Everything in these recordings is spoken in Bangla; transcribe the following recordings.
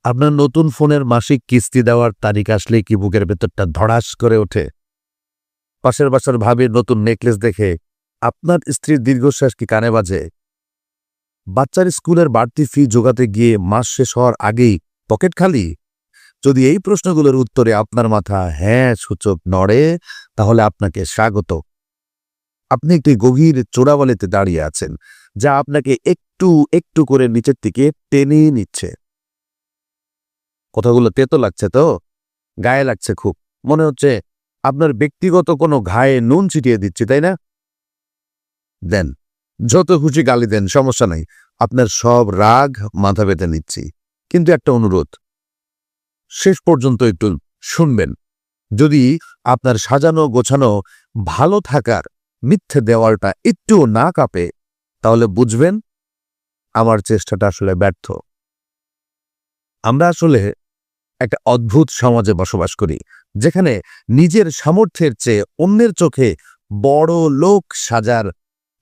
আপনার নতুন ফোনের মাসিক কিস্তি দেওয়ার তারিখ আসলে কি বুকের ভেতরটা ধড়াস করে ওঠে? পাশের বাসার ভাবির নতুন নেকলেস দেখে আপনার স্ত্রীর দীর্ঘশ্বাস কি কানে বাজে? বাচ্চার স্কুলের বাড়তি ফি জোগাতে গিয়ে মাস শেষ হওয়ার আগেই পকেট খালি? যদি এই প্রশ্নগুলোর উত্তরে আপনার মাথা হ্যাঁ সূচক নড়ে, তাহলে আপনাকে স্বাগত। আপনি একটি গভীর চোরাবালিতে দাঁড়িয়ে আছেন, যা আপনাকে একটু একটু করে নিচের দিকে টেনে নিচ্ছে। কথাগুলো তেতো লাগছে তো? গায়ে লাগছে খুব। মনে হচ্ছে আপনার ব্যক্তিগত কোনো ঘায়ে নুন ছিটিয়ে দিচ্ছি, তাই না? দেন, যত খুশি গালি দেন, সমস্যা নাই। আপনার সব রাগ মাথা পেতে নিচ্ছি। কিন্তু একটা অনুরোধ, শেষ পর্যন্ত একটু শুনবেন। যদি আপনার সাজানো গোছানো ভালো থাকার মিথ্যে দেওয়ালটা একটুও না কাঁপে, তাহলে বুঝবেন আমার চেষ্টাটা আসলে ব্যর্থ। আমরা আসলে একটা অদ্ভুত সমাজে বসবাস করি, যেখানে নিজের সামর্থ্যের চেয়ে অন্যের চোখে বড় লোক সাজার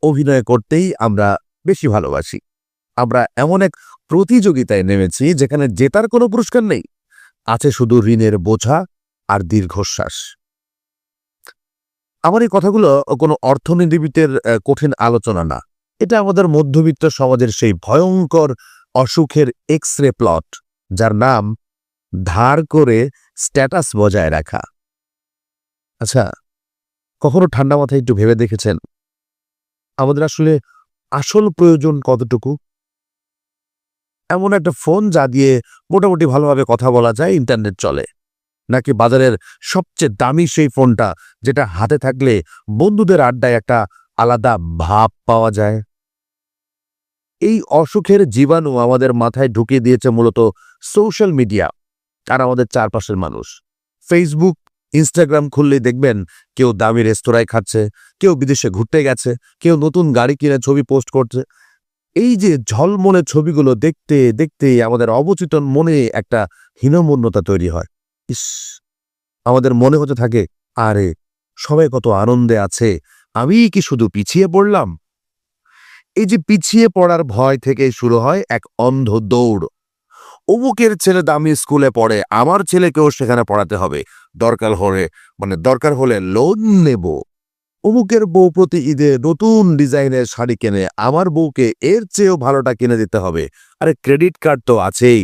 অভিনয় করতেই আমরা বেশি ভালোবাসি। আমরা এমন এক প্রতিযোগিতায় নেমেছি যেখানে জেতার কোনো পুরস্কার নেই, আছে শুধু ঋণের বোঝা আর দীর্ঘশ্বাস। আমার এই কথাগুলো কোনো অর্থনীতিবিদের কঠিন আলোচনা না। এটা আমাদের মধ্যবিত্ত সমাজের সেই ভয়ঙ্কর অসুখের এক্স-রে প্লট, যার নাম ধার করে স্ট্যাটাস বজায় রাখা। আচ্ছা, কখনো ঠান্ডা মাথায় একটু ভেবে দেখেছেন আমাদের আসলে আসল প্রয়োজন কতটুকু? এমন একটা ফোন যা দিয়ে মোটামুটি ভালোভাবে কথা বলা যায়, ইন্টারনেট চলে, নাকি বাজারের সবচেয়ে দামি সেই ফোনটা যেটা হাতে থাকলে বন্ধুদের আড্ডায় একটা আলাদা ভাব পাওয়া যায়? এই অসুখের জীবাণু আমাদের মাথায় ঢুকিয়ে দিয়েছে মূলত সোশ্যাল মিডিয়া আর আমাদের চারপাশের মানুষ। ফেসবুক, ইনস্টাগ্রাম খুললেই দেখবেন কেউ দামি রেস্তোরাঁয় খাচ্ছে, কেউ বিদেশে ঘুরতে গেছে, কেউ নতুন গাড়ি কিনে ছবি পোস্ট করছে। এই যে ঝলমলে ছবিগুলো দেখতে দেখতে আমাদের অবচেতন মনে একটা হীনমন্যতা তৈরি হয়। ইস, আমাদের মনে হতে থাকে, আরে সবাই কত আনন্দে আছে, আমি কি শুধু পিছিয়ে পড়লাম? এই যে পিছিয়ে পড়ার ভয় থেকে শুরু হয় এক অন্ধ দৌড়। অমুকের ছেলে দামি স্কুলে পড়ে, আমার ছেলেকেও সেখানে পড়াতে হবে। দরকার হলে লোন নেব। অমুকের বউ প্রতি ঈদে নতুন ডিজাইনের শাড়ি কেনে, আমার বউকে এর চেয়েও ভালোটা কিনে দিতে হবে। আরে ক্রেডিট কার্ড তো আছেই।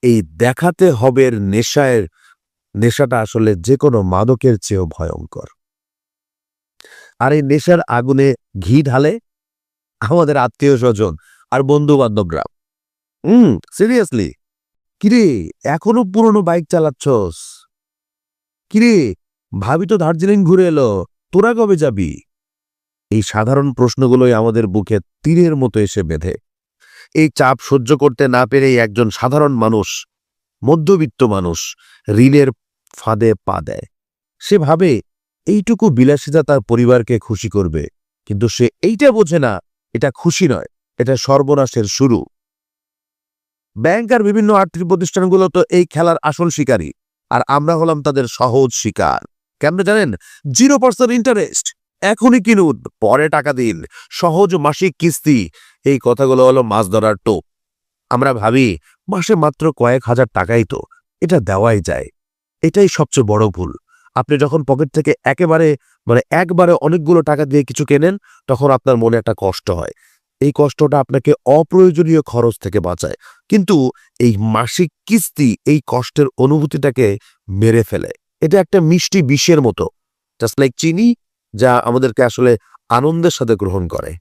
এই দেখাতে হবের নেশাটা আসলে যে কোনো মাদকের চেয়েও ভয়ঙ্কর। আর এই নেশার আগুনে ঘি ঢালে আমাদের আত্মীয় স্বজন আর বন্ধু বান্ধবরা। সিরিয়াসলি, কিরে এখনো পুরনো বাইক চালাচ্ছস? কিরে ভাবি তো দার্জিলিং ঘুরে এলো, তোরা কবে যাবি? এই সাধারণ প্রশ্নগুলোই আমাদের বুকে তীরের মতো এসে বেঁধে। এই চাপ সহ্য করতে না পেরেই একজন সাধারণ মানুষ, মধ্যবিত্ত মানুষ, ঋণের ফাঁদে পা দেয়। সে ভাবে এইটুকু বিলাসিতা তার পরিবারকে খুশি করবে, কিন্তু সে এইটা বোঝে না এটা খুশি নয়, এটা সর্বনাশের শুরু। ব্যাংক আর বিভিন্ন আর্থিক প্রতিষ্ঠানগুলো তো এই খেলার আসল শিকারী, আর আমরা হলাম তাদের সহজ শিকার। কেমনে জানেন? 0% ইন্টারেস্ট, এখনই কিনুন, পরে টাকা দিন, সহজ মাসিক কিস্তি। এই কথাগুলো হলো মাছ ধরার টোপ। আমরা ভাবি মাসে মাত্র কয়েক হাজার টাকাই তো, এটা দেওয়াই যায়। এটাই সবচেয়ে বড় ভুল। আপনি যখন পকেট থেকে একবারে অনেকগুলো টাকা দিয়ে কিছু কেনেন, তখন আপনার মনে একটা কষ্ট হয়। এই কষ্টটা আপনাকে অপ্রয়োজনীয় খরচ থেকে বাঁচায়, কিন্তু এই মাসিক কিস্তি এই কষ্টের অনুভূতিটাকে মেরে ফেলে। এটা একটা মিষ্টি বিষের মতো, জাস্ট লাইক চিনি, যা আমাদেরকে আসলে আনন্দের সাথে গ্রহণ করে।